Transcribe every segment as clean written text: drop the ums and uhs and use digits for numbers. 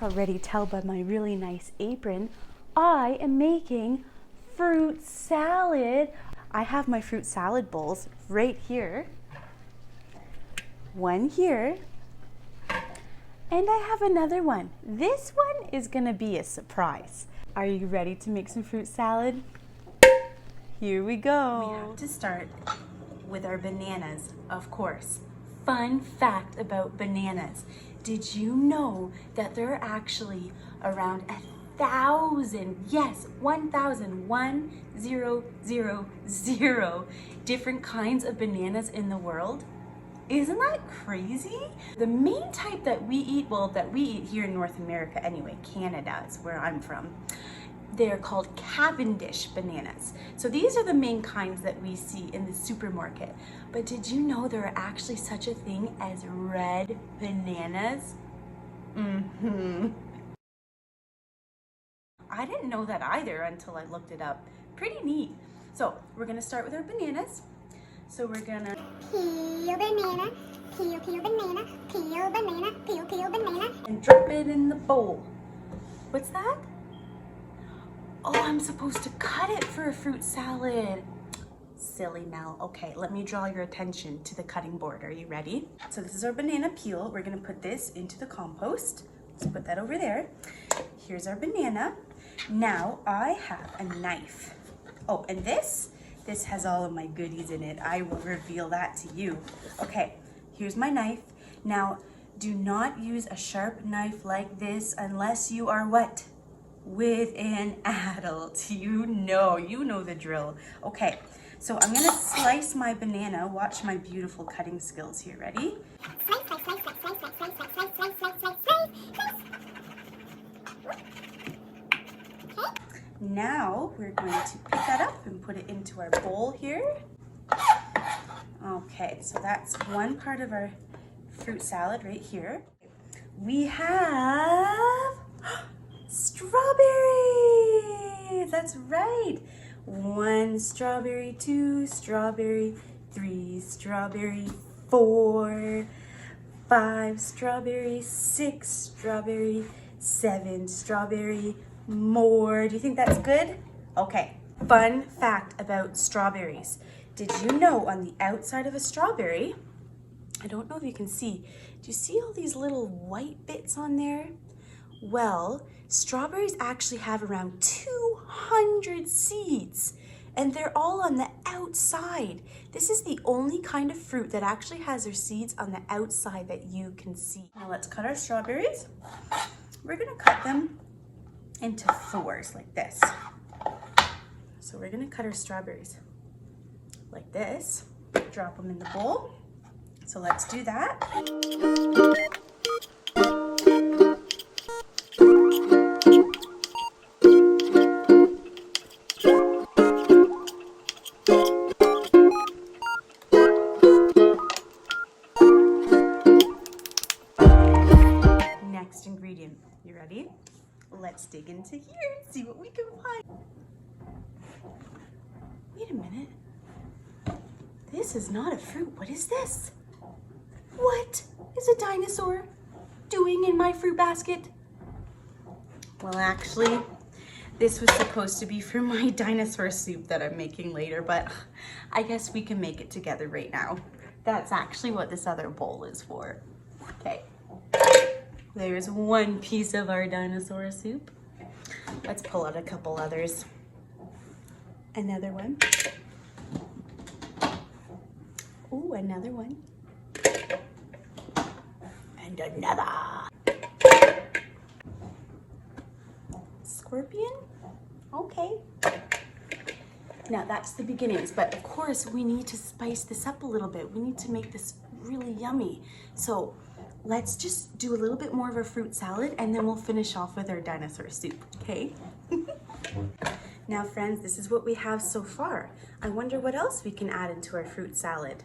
already tell by my really nice apron, I am making fruit salad. I have my fruit salad bowls right here. One here. And I have another one. This one is gonna be a surprise. Are you ready to make some fruit salad? Here we go. We have to start with our bananas, of course. Fun fact about bananas. Did you know that there are actually around 1,000, yes, 1,000 different kinds of bananas in the world? Isn't that crazy? The main type that we eat, well, that we eat here in North America anyway, Canada is where I'm from, they're called Cavendish bananas. So these are the main kinds that we see in the supermarket. But did you know there are actually such a thing as red bananas? I didn't know that either until I looked it up. Pretty neat. So we're gonna start with our bananas. So we're gonna peel banana, peel banana, peel banana, peel banana. And drop it in the bowl. What's that? Oh, I'm supposed to cut it for a fruit salad. Silly Mel. Okay, let me draw your attention to the cutting board. Are you ready? So this is our banana peel. We're gonna put this into the compost. So put that over there. Here's our banana. Now I have a knife. Oh, and this has all of my goodies in it. I will reveal that to you. Okay, here's my knife. Now, do not use a sharp knife like this unless you are what? With an adult. You know the drill. Okay, so I'm gonna slice my banana. Watch my beautiful cutting skills here. Ready? Slice, slice, slice, slice, slice, slice, slice, slice, slice, slice, slice, slice, slice. Now we're going to pick that up and put it into our bowl here. Okay, so that's one part of our fruit salad right here. We have strawberries. That's right. 1 strawberry, 2 strawberry, 3 strawberry, 4, 5 strawberry, 6 strawberry, 7 strawberry, more. Do you think that's good? Okay. Fun fact about strawberries. Did you know on the outside of a strawberry, I don't know if you can see, do you see all these little white bits on there? Well, strawberries actually have around 200 seeds, and they're all on the outside. This is the only kind of fruit that actually has their seeds on the outside that you can see. Now let's cut our strawberries. We're gonna cut them into 4s like this. So we're gonna cut our strawberries like this, drop them in the bowl. So let's do that. Next ingredient, you ready? Let's dig into here and see what we can find. Wait a minute. This is not a fruit. What is this? What is a dinosaur doing in my fruit basket? Well, actually, this was supposed to be for my dinosaur soup that I'm making later, but I guess we can make it together right now. That's actually what this other bowl is for. Okay. There's one piece of our dinosaur soup. Let's pull out a couple others. Another one. Ooh, another one. And another. Scorpion? Okay. Now that's the beginnings, but of course we need to spice this up a little bit. We need to make this really yummy. So let's just do a little bit more of a fruit salad and then we'll finish off with our dinosaur soup, okay? Now friends, this is what we have so far. I wonder what else we can add into our fruit salad.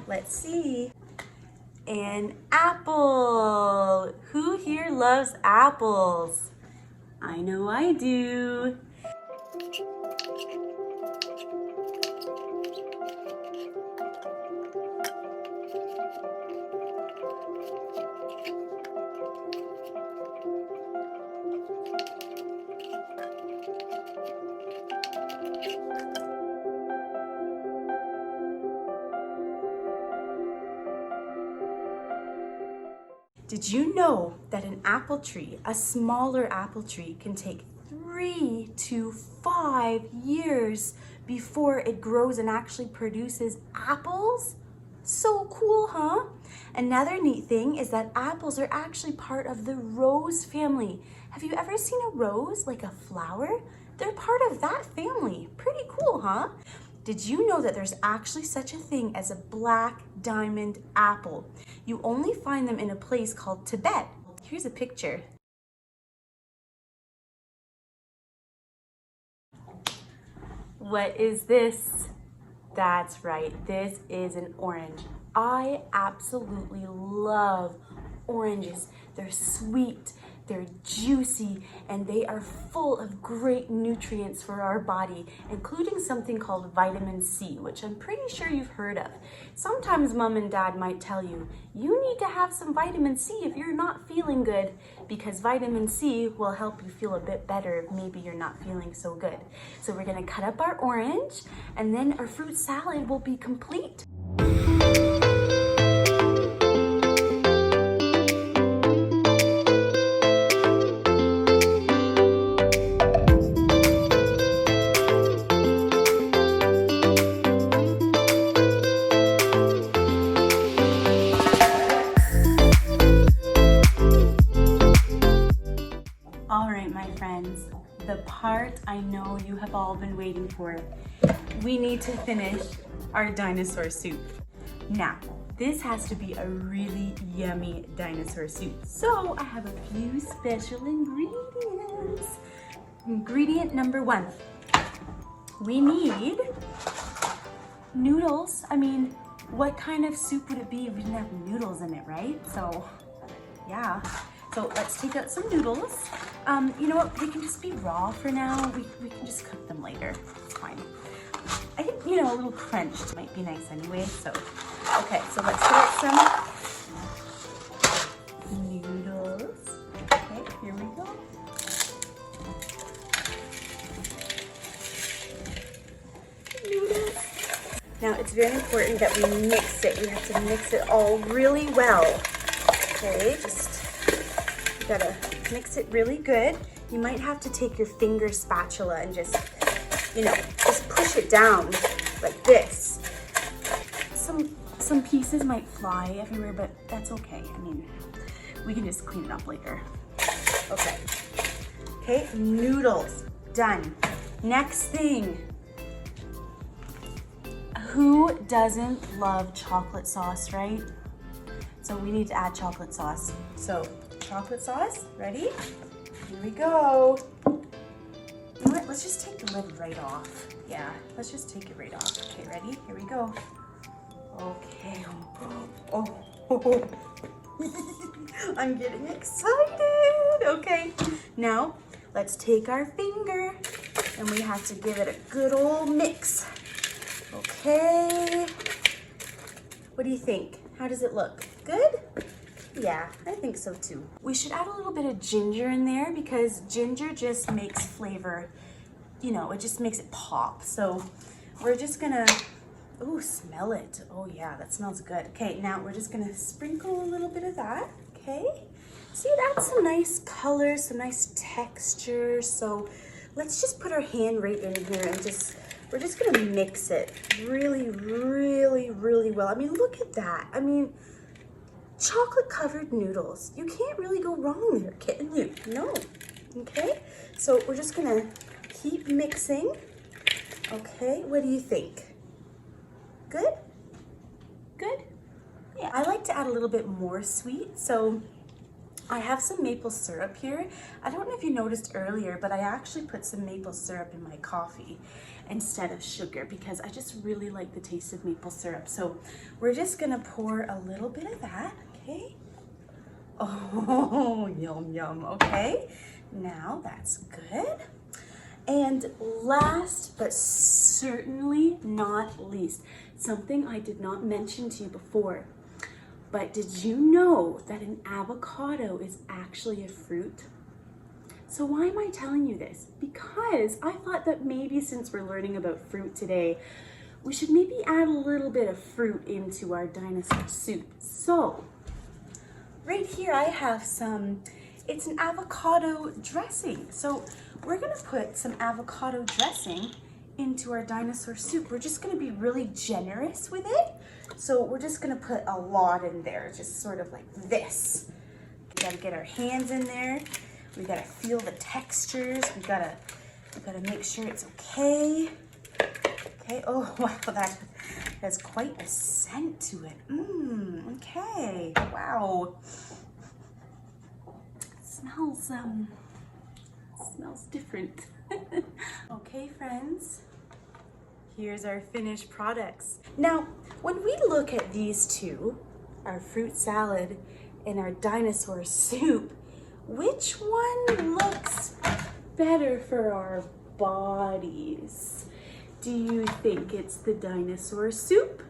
Let's see. An apple. Who here loves apples? I know I do. Did you know that an apple tree, a smaller apple tree, can take 3 to 5 years before it grows and actually produces apples? So cool, huh? Another neat thing is that apples are actually part of the rose family. Have you ever seen a rose, like a flower? They're part of that family. Pretty cool, huh? Did you know that there's actually such a thing as a black diamond apple? You only find them in a place called Tibet. Here's a picture. What is this? That's right, this is an orange. I absolutely love oranges. They're sweet, they're juicy, and they are full of great nutrients for our body, including something called vitamin C, which I'm pretty sure you've heard of. Sometimes mom and dad might tell you, you need to have some vitamin C if you're not feeling good, because vitamin C will help you feel a bit better if maybe you're not feeling so good. So we're gonna cut up our orange, and then our fruit salad will be complete. All right, my friends, the part I know you have all been waiting for. We need to finish our dinosaur soup. Now, this has to be a really yummy dinosaur soup. So I have a few special ingredients. Ingredient number 1, we need noodles. I mean, what kind of soup would it be if we didn't have noodles in it, right? So, yeah. So let's take out some noodles. You know what, they can just be raw for now. We can just cook them later, it's fine. I think, you know, a little crunched might be nice anyway, so. Okay, so let's put out some noodles. Okay, here we go. Noodles. Now it's very important that we mix it. We have to mix it all really well. Okay, you gotta mix it really good. You might have to take your finger spatula and just, you know, just push it down like this. Some pieces might fly everywhere, but that's okay. I mean, we can just clean it up later. Okay. Okay, noodles, done. Next thing. Who doesn't love chocolate sauce, right? So we need to add chocolate sauce. So chocolate sauce, ready? Here we go. You know what, let's just take the lid right off. Yeah, let's just take it right off. Okay, ready? Here we go. Okay. Oh. I'm getting excited. Okay, now let's take our finger and we have to give it a good old mix. Okay. What do you think? How does it look? Good? Yeah, I think so too. We should add a little bit of ginger in there because ginger just makes flavor, you know, it just makes it pop. So we're just gonna, ooh, smell it. Oh yeah, that smells good. Okay, now we're just gonna sprinkle a little bit of that, okay? See, it adds some nice color, some nice texture. So let's just put our hand right in here and we're just gonna mix it really, really, really well. I mean, look at that. I mean, chocolate covered noodles. You can't really go wrong there, kitten. You? No. Okay, so we're just gonna keep mixing. Okay, what do you think? Good? Good? Yeah, I like to add a little bit more sweet, so I have some maple syrup here. I don't know if you noticed earlier, but I actually put some maple syrup in my coffee instead of sugar because I just really like the taste of maple syrup. So we're just gonna pour a little bit of that, okay? Oh, yum, yum, okay. Now that's good. And last but certainly not least, something I did not mention to you before, but did you know that an avocado is actually a fruit? So why am I telling you this? Because I thought that maybe since we're learning about fruit today, we should maybe add a little bit of fruit into our dinosaur soup. So right here I have it's an avocado dressing. So we're gonna put some avocado dressing into our dinosaur soup. We're just gonna be really generous with it. So we're just gonna put a lot in there, just sort of like this. We gotta get our hands in there. We gotta feel the textures. We gotta make sure it's okay. Okay, oh wow, that has quite a scent to it. Okay, wow. Smells different. Okay, friends, here's our finished products. Now, when we look at these two, our fruit salad and our dinosaur soup, which one looks better for our bodies? Do you think it's the dinosaur soup?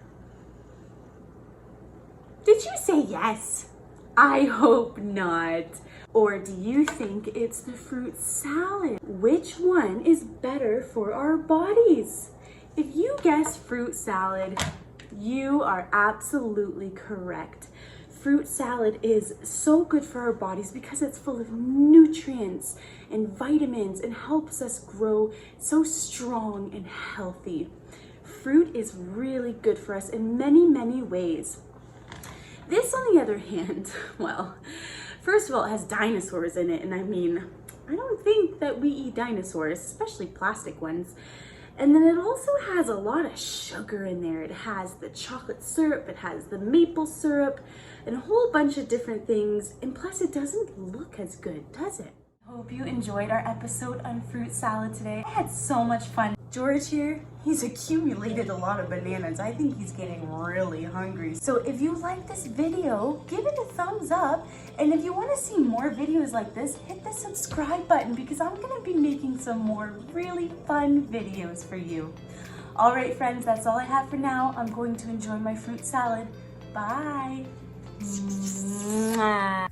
Did you say yes? I hope not. Or do you think it's the fruit salad? Which one is better for our bodies? If you guessed fruit salad, you are absolutely correct. Fruit salad is so good for our bodies because it's full of nutrients and vitamins and helps us grow so strong and healthy. Fruit is really good for us in many, many ways. This, on the other hand, well, first of all, it has dinosaurs in it, and I mean, I don't think that we eat dinosaurs, especially plastic ones. And then it also has a lot of sugar in there. It has the chocolate syrup, it has the maple syrup, and a whole bunch of different things. And plus, it doesn't look as good, does it? Hope you enjoyed our episode on fruit salad today. I had so much fun. George here, he's accumulated a lot of bananas. I think he's getting really hungry. So if you like this video, give it a thumbs up. And if you want to see more videos like this, hit the subscribe button because I'm going to be making some more really fun videos for you. All right, friends, that's all I have for now. I'm going to enjoy my fruit salad. Bye. Mwah.